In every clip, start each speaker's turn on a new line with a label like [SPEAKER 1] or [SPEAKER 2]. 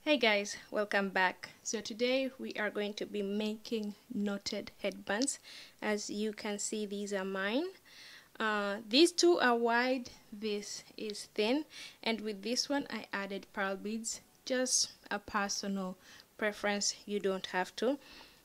[SPEAKER 1] Hey guys, welcome back. So today we are going to be making knotted headbands. As you can see, these are mine. These two are wide, this is thin, and with this one I added pearl beads. Just a personal preference, you don't have to.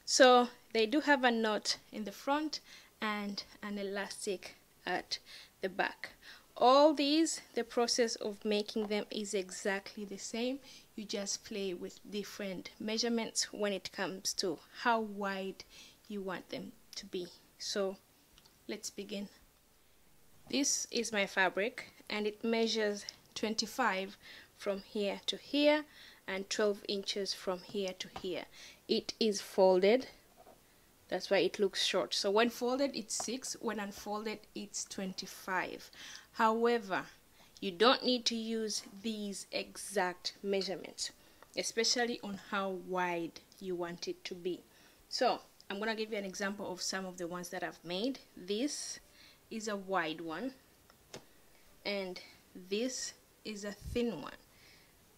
[SPEAKER 1] So they do have a knot in the front and an elastic at the back. All these, the process of making them is exactly the same. You just play with different measurements when it comes to how wide you want them to be. So let's begin. This is my fabric and it measures 25 from here to here and 12 inches from here to here. It is folded. That's why it looks short. So when folded it's 6, when unfolded it's 25. However, you don't need to use these exact measurements, especially on how wide you want it to be. So I'm going to give you an example of some of the ones that I've made. This is a wide one and this is a thin one.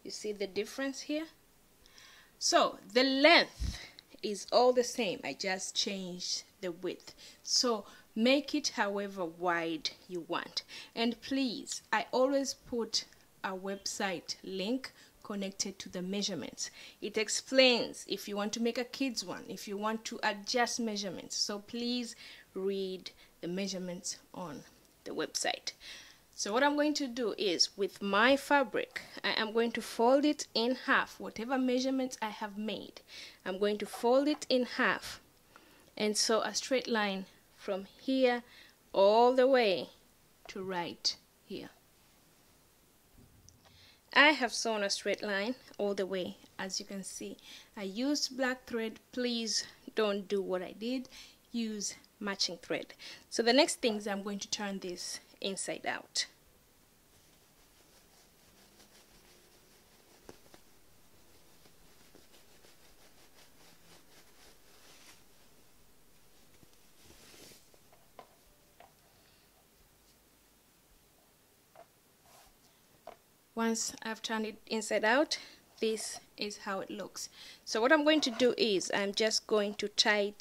[SPEAKER 1] You see the difference here? So the length is all the same. I just changed the width. So make it however wide you want. And please, I always put a website link connected to the measurements. It explains if you want to make a kids one, if you want to adjust measurements. So please read the measurements on the website. So what I'm going to do is, with my fabric, I am going to fold it in half. Whatever measurements I have made, I'm going to fold it in half and sew a straight line from here all the way to right here. I have sewn a straight line all the way. As you can see, I used black thread. Please don't do what I did. Use matching thread. So the next thing is I'm going to turn this inside out. Once I've turned it inside out, this is how it looks. So what I'm going to do is I'm just going to tie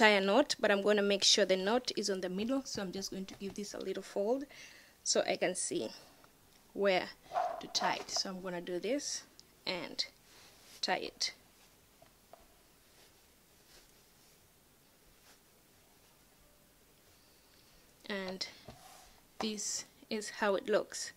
[SPEAKER 1] a knot, but I'm going to make sure the knot is on the middle. So I'm just going to give this a little fold so I can see where to tie it. So I'm going to do this and tie it. And this is how it looks.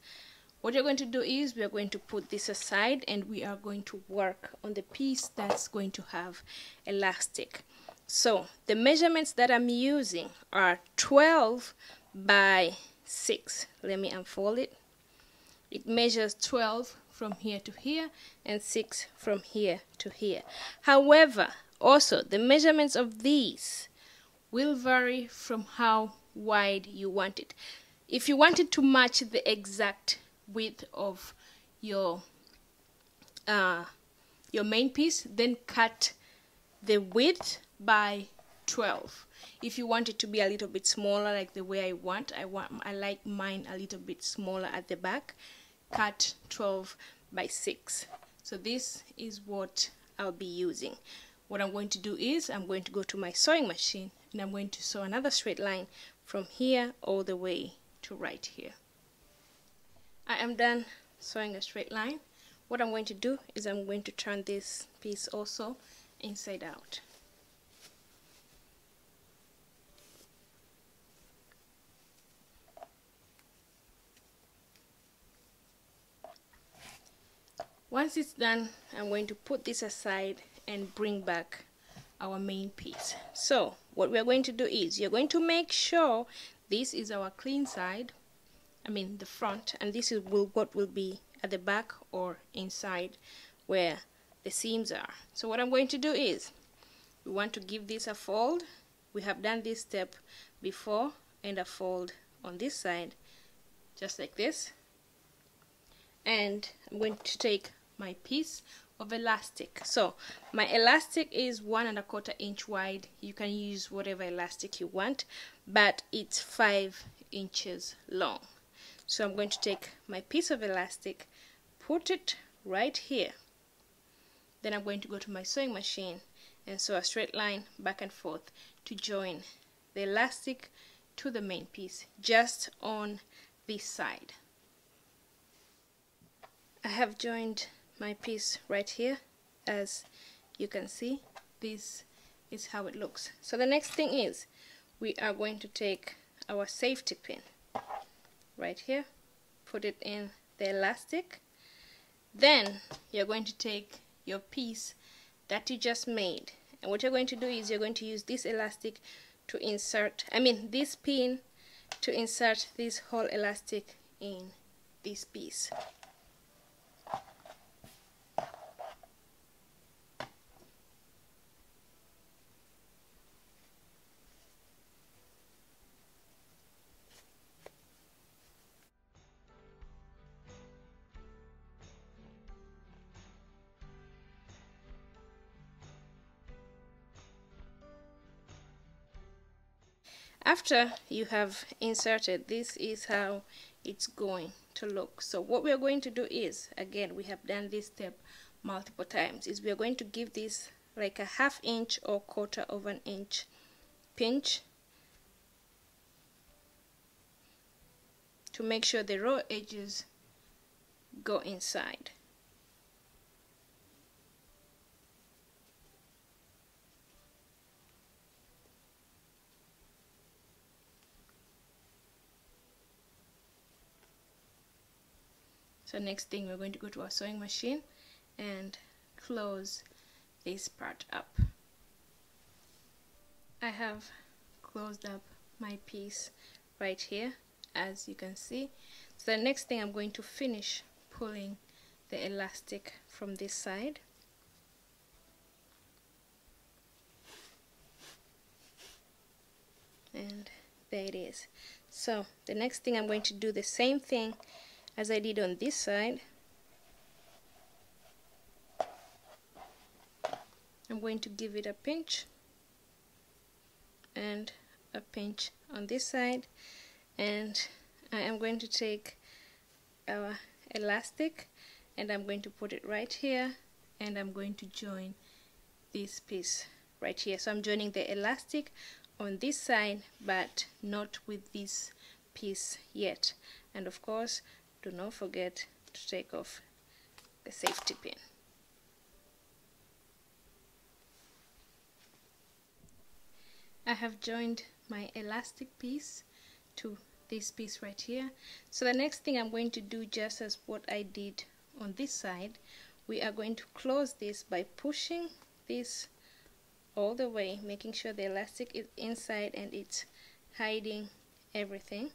[SPEAKER 1] What you're going to do is we are going to put this aside and we are going to work on the piece that's going to have elastic. So the measurements that I'm using are 12 by 6. Let me unfold it. It measures 12 from here to here and 6 from here to here. However, also the measurements of these will vary from how wide you want it. If you want it to match the exact width of your main piece, then cut the width by 12. If you want it to be a little bit smaller, like the way I like mine a little bit smaller at the back, cut 12 by 6. So this is what I'll be using. What I'm going to do is I'm going to go to my sewing machine and I'm going to sew another straight line from here all the way to right here. I am done sewing a straight line. What I'm going to do is I'm going to turn this piece also inside out. Once it's done, I'm going to put this aside and bring back our main piece. So what we're going to do is you're going to make sure this is our clean side, I mean the front, and this is what will be at the back or inside where the seams are. So what I'm going to do is we want to give this a fold. We have done this step before, and a fold on this side just like this, and I'm going to take my piece of elastic. So my elastic is 1 1/4 inch wide. You can use whatever elastic you want, but it's 5 inches long. So I'm going to take my piece of elastic, put it right here Then I'm going to go to my sewing machine and sew a straight line back and forth to join the elastic to the main piece just on this side. I have joined my piece right here. As you can see, this is how it looks. So the next thing is we are going to take our safety pin right here, put it in the elastic. Then you're going to take your piece that you just made, and what you're going to do is you're going to use this elastic to insert, this pin to insert this whole elastic in this piece. After you have inserted, this is how it's going to look. So what we are going to do is, again, we have done this step multiple times, is we are going to give this like a 1/2 inch or 1/4 of an inch pinch to make sure the raw edges go inside. So next thing, we're going to go to our sewing machine and close this part up. I have closed up my piece right here, as you can see. So the next thing, I'm going to finish pulling the elastic from this side. And there it is. So the next thing, I'm going to do the same thing as I did on this side. I'm going to give it a pinch and a pinch on this side, and I am going to take our elastic and I'm going to put it right here, and I'm going to join this piece right here. So I'm joining the elastic on this side, but not with this piece yet. And of course, do not forget to take off the safety pin. I have joined my elastic piece to this piece right here. So the next thing I'm going to do, just as what I did on this side, we are going to close this by pushing this all the way, making sure the elastic is inside and it's hiding everything.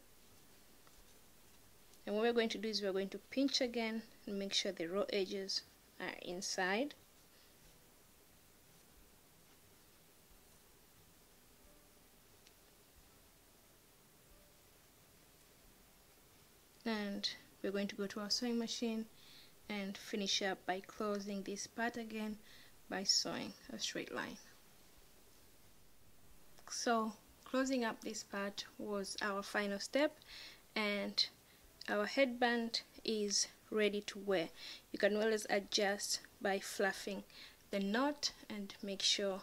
[SPEAKER 1] And what we're going to do is we're going to pinch again and make sure the raw edges are inside. And we're going to go to our sewing machine and finish up by closing this part again by sewing a straight line. So closing up this part was our final step, and our headband is ready to wear. You can always adjust by fluffing the knot and make sure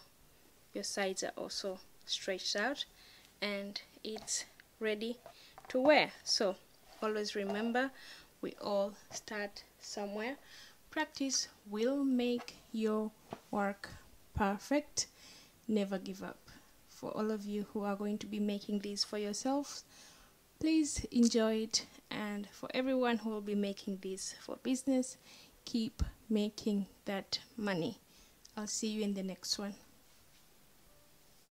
[SPEAKER 1] your sides are also stretched out, and it's ready to wear. So always remember, we all start somewhere. Practice will make your work perfect. Never give up. For all of you who are going to be making these for yourselves, please enjoy it. And for everyone who will be making this for business, keep making that money. I'll see you in the next one.